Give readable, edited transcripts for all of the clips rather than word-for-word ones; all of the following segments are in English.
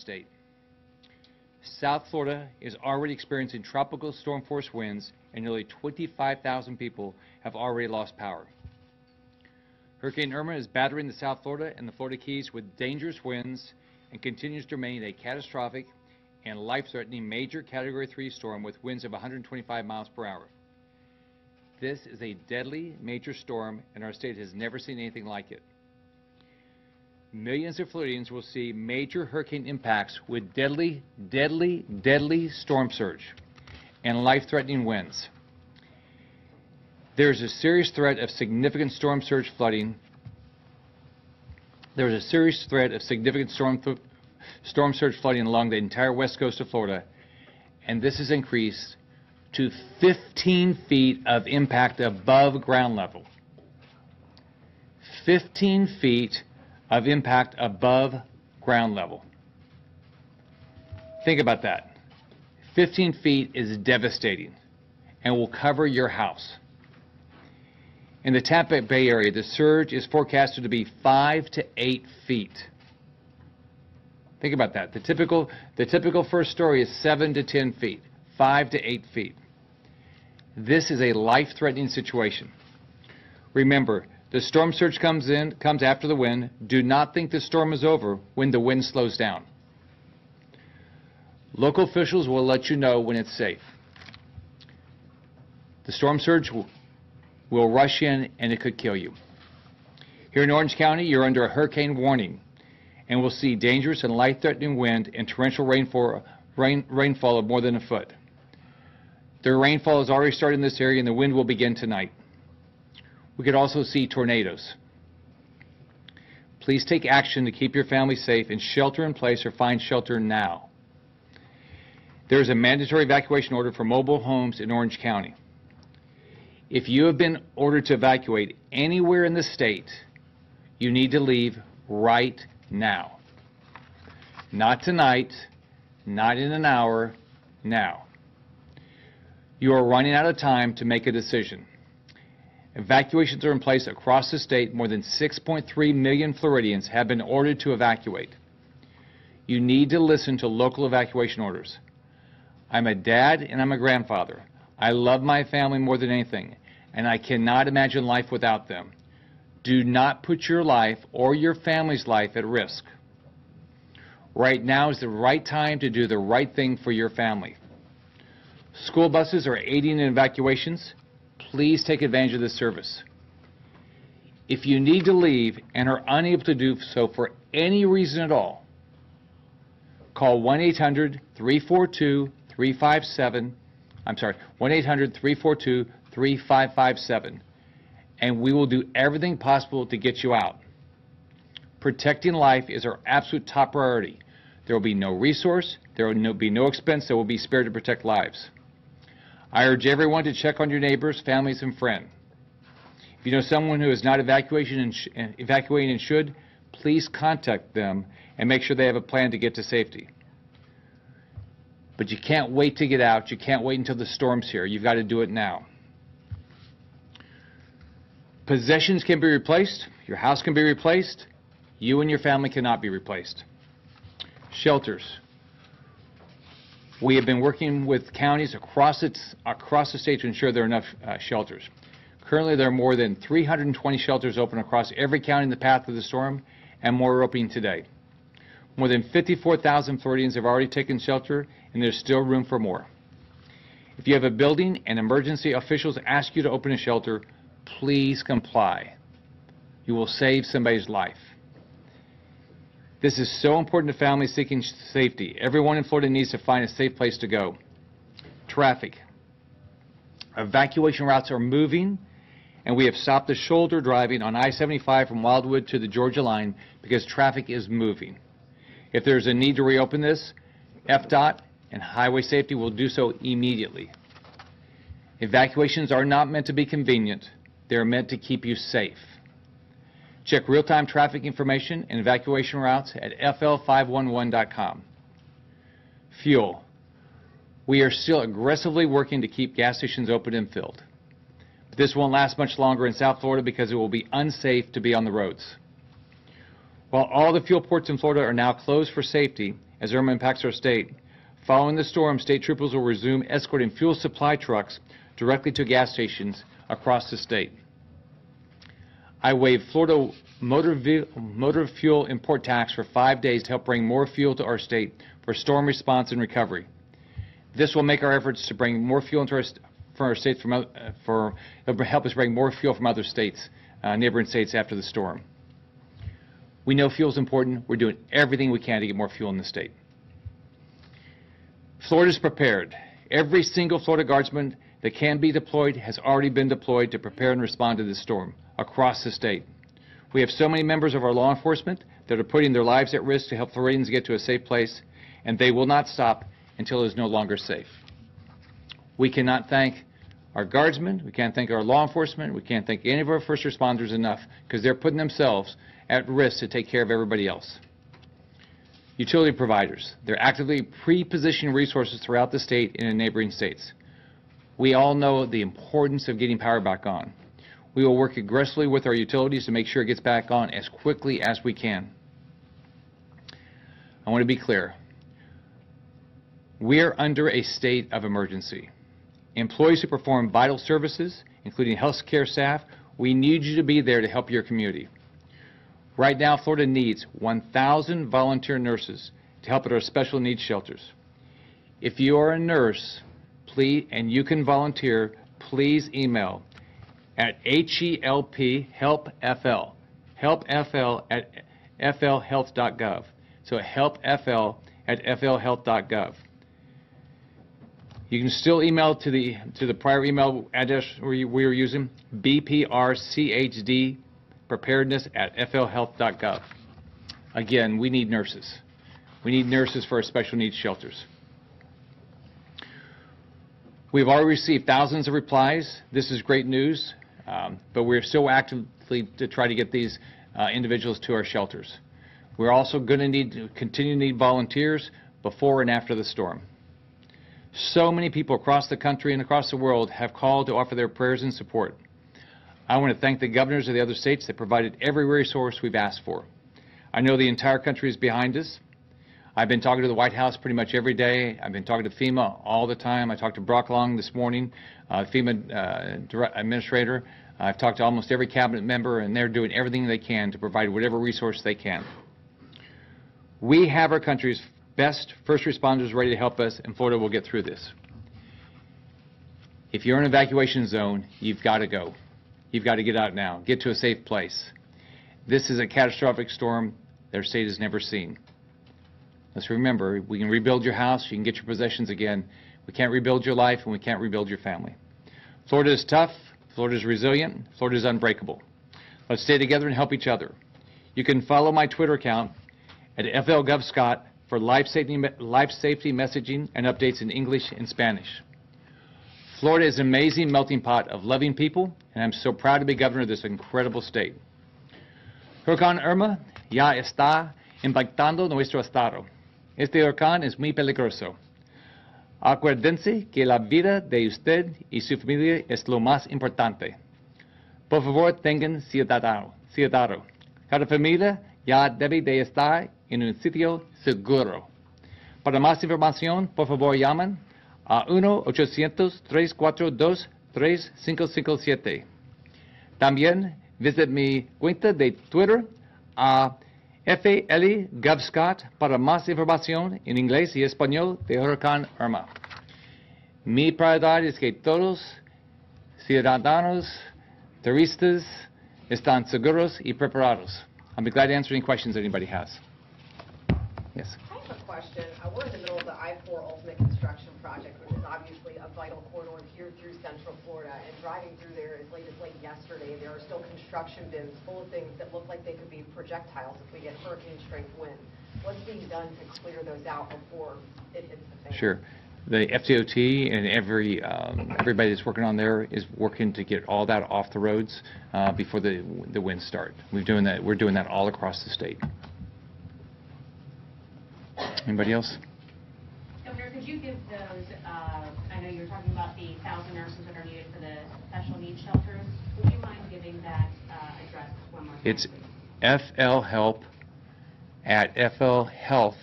state. South Florida is already experiencing tropical storm force winds, and nearly 25,000 people have already lost power. Hurricane Irma is battering the South Florida and the Florida Keys with dangerous winds and continues to remain a catastrophic and life-threatening major Category 3 storm with winds of 125 miles per hour. This is a deadly major storm, and our state has never seen anything like it. Millions of Floridians will see major hurricane impacts with deadly storm surge and life-threatening winds. There is a serious threat of significant storm surge flooding. There is a serious threat of significant storm surge flooding along the entire west coast of Florida, and this has increased to 15 feet of impact above ground level. 15 feet of impact above ground level. Think about that. 15 feet is devastating and will cover your house. In the Tampa Bay area, the surge is forecasted to be 5 to 8 feet. Think about that. The typical first story is 7 to 10 feet, 5 to 8 feet. This is a life-threatening situation. Remember, the storm surge comes after the wind. Do not think the storm is over when the wind slows down. Local officials will let you know when it's safe. The storm surge will rush in and it could kill you. Here in Orange County, you're under a hurricane warning and will see dangerous and life-threatening wind and torrential rainfall of more than a foot. The rainfall has already started in this area and the wind will begin tonight. We could also see tornadoes. Please take action to keep your family safe and shelter in place or find shelter now. There is a mandatory evacuation order for mobile homes in Orange County. If you have been ordered to evacuate anywhere in the state, you need to leave right now. Not tonight, not in an hour, now. You are running out of time to make a decision. Evacuations are in place across the state. More than 6.3 million Floridians have been ordered to evacuate. You need to listen to local evacuation orders. I'm a dad and I'm a grandfather. I love my family more than anything, and I cannot imagine life without them. Do not put your life or your family's life at risk. Right now is the right time to do the right thing for your family. School buses are aiding in evacuations. Please take advantage of this service. If you need to leave and are unable to do so for any reason at all, call 1-800-342-3557. I'm sorry, 1-800-342-3557, and we will do everything possible to get you out. Protecting life is our absolute top priority. There will be no resource, there will be no expense that will be spared to protect lives. I urge everyone to check on your neighbors, families, and friends. If you know someone who is not evacuating and should, please contact them and make sure they have a plan to get to safety. But you can't wait to get out. You can't wait until the storm's here. You've got to do it now. Possessions can be replaced. Your house can be replaced. You and your family cannot be replaced. Shelters. We have been working with counties across the state to ensure there are enough shelters. Currently, there are more than 320 shelters open across every county in the path of the storm, and more are opening today. More than 54,000 Floridians have already taken shelter, and there's still room for more. If you have a building and emergency officials ask you to open a shelter, please comply. You will save somebody's life. This is so important to families seeking safety. Everyone in Florida needs to find a safe place to go. Traffic. Evacuation routes are moving, and we have stopped the shoulder driving on I-75 from Wildwood to the Georgia line because traffic is moving. If there's a need to reopen this, FDOT and Highway Safety will do so immediately. Evacuations are not meant to be convenient. They're meant to keep you safe. Check real-time traffic information and evacuation routes at fl511.com. Fuel. We are still aggressively working to keep gas stations open and filled. But this won't last much longer in South Florida because it will be unsafe to be on the roads. While all the fuel ports in Florida are now closed for safety, as Irma impacts our state. Following the storm, state troopers will resume escorting fuel supply trucks directly to gas stations across the state. I waived Florida motor fuel import tax for 5 days to help bring more fuel to our state for storm response and recovery. This will make our efforts to bring more fuel into our states help us bring more fuel from other states, neighboring states after the storm. We know fuel is important. We're doing everything we can to get more fuel in the state. Florida is prepared. Every single Florida Guardsman that can be deployed has already been deployed to prepare and respond to this storm across the state. We have so many members of our law enforcement that are putting their lives at risk to help Floridians get to a safe place, and they will not stop until it is no longer safe. We cannot thank our Guardsmen, we can't thank our law enforcement, we can't thank any of our first responders enough because they're putting themselves at risk to take care of everybody else. Utility providers, they're actively pre-positioning resources throughout the state and in neighboring states. We all know the importance of getting power back on. We will work aggressively with our utilities to make sure it gets back on as quickly as we can. I want to be clear. We are under a state of emergency. Employees who perform vital services, including health care staff, we need you to be there to help your community. Right now, Florida needs 1,000 volunteer nurses to help at our special needs shelters. If you are a nurse, please, and you can volunteer, please email at HELP, helpfl at flhealth.gov. So helpfl@flhealth.gov. You can still email to the prior email address we were using, bprchd preparedness@flhealth.gov. Again, we need nurses. We need nurses for our special needs shelters. We've already received thousands of replies. This is great news, but we're still actively to try to get these individuals to our shelters. We're also going to continue to need volunteers before and after the storm. So many people across the country and across the world have called to offer their prayers and support. I want to thank the governors of the other states that provided every resource we've asked for. I know the entire country is behind us. I've been talking to the White House pretty much every day. I've been talking to FEMA all the time. I talked to Brock Long this morning, FEMA administrator. I've talked to almost every cabinet member, and they're doing everything they can to provide whatever resource they can. We have our country's best first responders ready to help us, and Florida will get through this. If you're in an evacuation zone, you've got to go. You've got to get out now. Get to a safe place. This is a catastrophic storm their state has never seen. Let's remember, we can rebuild your house, you can get your possessions again. We can't rebuild your life, and we can't rebuild your family. Florida is tough, Florida is resilient, Florida is unbreakable. Let's stay together and help each other. You can follow my Twitter account at FLGovScott for life safety messaging and updates in English and Spanish. Florida is an amazing melting pot of loving people, and I'm so proud to be governor of this incredible state. Huracán Irma ya está impactando nuestro estado. Este huracán es muy peligroso. Acuérdense que la vida de usted y su familia es lo más importante. Por favor, tengan cuidado. Cada familia ya debe de estar en un sitio seguro. Para más información, por favor, llamen a 1-800-342-3557. También visite mi cuenta de Twitter a FLGovScott para más información en inglés y español de Huracán Irma. Mi prioridad es que todos ciudadanos, turistas, están seguros y preparados. I'll be glad to answer any questions anybody has. Yes. I have a question. We're in the middle of the I-4 Ultimate Construction Project, which is obviously a vital corridor here through Central Florida. And driving through there as late yesterday, there are still construction bins full of things that look like they could be projectiles if we get hurricane-strength winds. What's being done to clear those out before it hits the fan? Sure. The FDOT and everybody that's working on there is working to get all that off the roads before the winds start. We're doing that all across the state. Anybody else? Governor, could you give those, I know you're talking about the 1,000 nurses that are needed for the special needs shelters. Would you mind giving that address one more time? It's FLHelp at FLHealth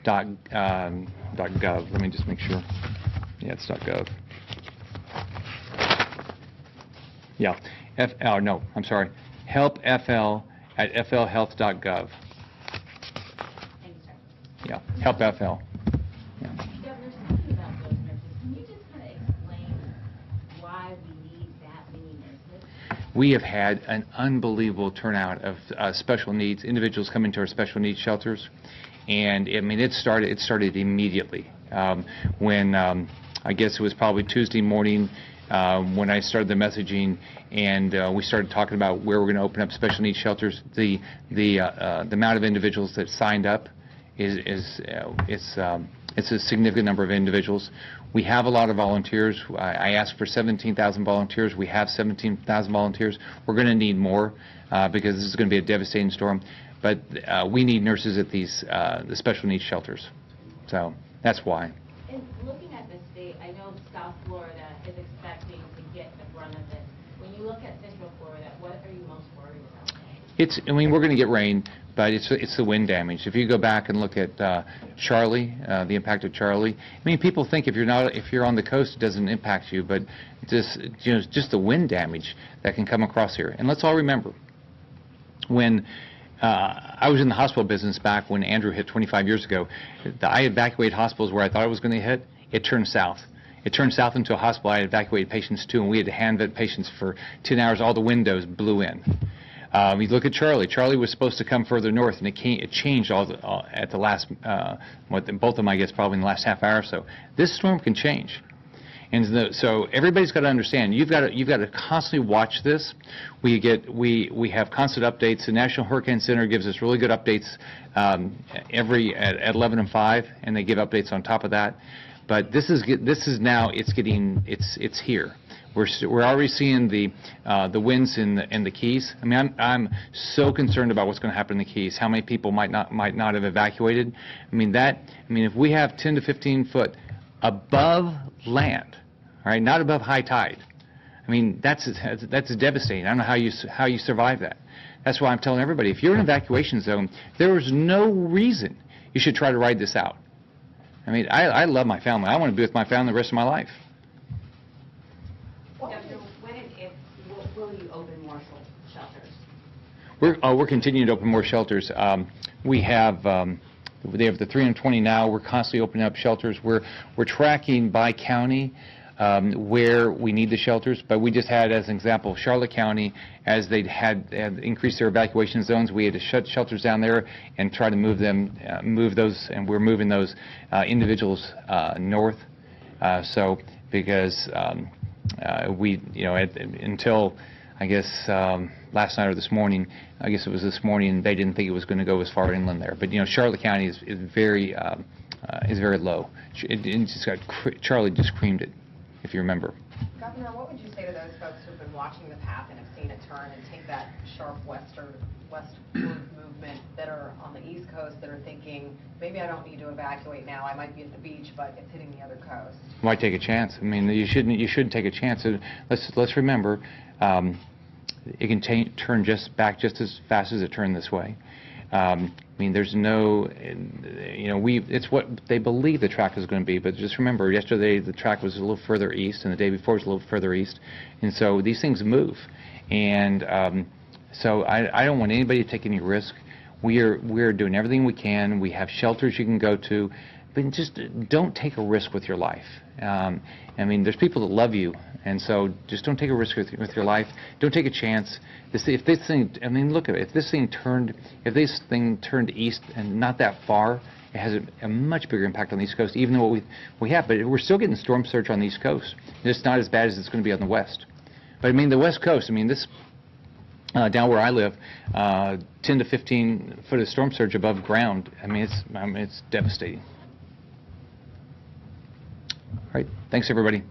.gov. Let me just make sure. Yeah, it's .gov. Yeah, no, I'm sorry. HelpFL at flhealth.gov. Thank you, sir. Yeah, HelpFL. Yeah. Governor, speaking about those nurses, can you just kind of explain why we need that many nurses? We have had an unbelievable turnout of special needs individuals coming to our special needs shelters, and I mean it started immediately when I guess it was probably Tuesday morning when I started the messaging, and we started talking about where we're going to open up special needs shelters. The amount of individuals that signed up it's a significant number of individuals. We have a lot of volunteers. I asked for 17,000 volunteers. We have 17,000 volunteers. We're going to need more because this is going to be a devastating storm. But we need nurses at the special needs shelters. So that's why. And looking at this state, I know South Florida is expecting to get the brunt of this. When you look at Central Florida, what are you most worried about? I mean, we're going to get rain, but it's the wind damage. If you go back and look at Charlie, the impact of Charlie, I mean, people think if you're on the coast, it doesn't impact you, but just the wind damage that can come across here. And let's all remember, when I was in the hospital business back when Andrew hit 25 years ago, I evacuated hospitals where I thought it was going to hit. It turned south. It turned south into a hospital I evacuated patients to, and we had to hand vet patients for 10 hours. All the windows blew in. You look at Charlie. Charlie was supposed to come further north, and it changed at the last, both of them, I guess, probably in the last half hour or so. This storm can change. And so everybody's got to understand. You've got to constantly watch this. We have constant updates. The National Hurricane Center gives us really good updates at 11 and 5, and they give updates on top of that. But this is now it's here. We're already seeing the winds in the Keys. I mean, I'm so concerned about what's going to happen in the Keys. How many people might not have evacuated? I mean if we have 10 to 15 foot above land, all right, not above high tide. I mean, that's devastating. I don't know how you survive that. That's why I'm telling everybody, if you're in an evacuation zone, there is no reason you should try to ride this out. I mean, I love my family. I want to be with my family the rest of my life. Governor, when and if will you open more shelters? We're continuing to open more shelters. We have the 320 now. We're constantly opening up shelters. We're tracking by county where we need the shelters, but we just had, as an example, Charlotte County, as they had increased their evacuation zones, we had to shut shelters down there and try to move those, and we're moving those individuals north. Because until I guess last night or this morning, I guess it was this morning, they didn't think it was going to go as far inland there. But Charlotte County is very low. Charlie just creamed it, if you remember. Governor, what would you say to those folks who've been watching the path and have seen it turn and take that sharp westward movement, that are on the East Coast, that are thinking, maybe I don't need to evacuate now, I might be at the beach, but it's hitting the other coast? Why take a chance? I mean, you shouldn't take a chance. Let's remember, it can turn back just as fast as it turned this way. I mean, there's no, it's what they believe the track is going to be, but just remember, yesterday the track was a little further east, and the day before was a little further east, and so these things move, and so I don't want anybody to take any risk. We're doing everything we can. We have shelters you can go to, but just don't take a risk with your life. I mean, there's people that love you, and so just don't take a risk with your life. Don't take a chance. If this thing, I mean, look at it. If this thing turned east and not that far, it has a much bigger impact on the East Coast, even though what we have. But we're still getting storm surge on the East Coast. It's not as bad as it's going to be on the West. But I mean, the West Coast. I mean, this. Down where I live, 10 to 15 foot of storm surge above ground. I mean, it's devastating. All right. Thanks, everybody.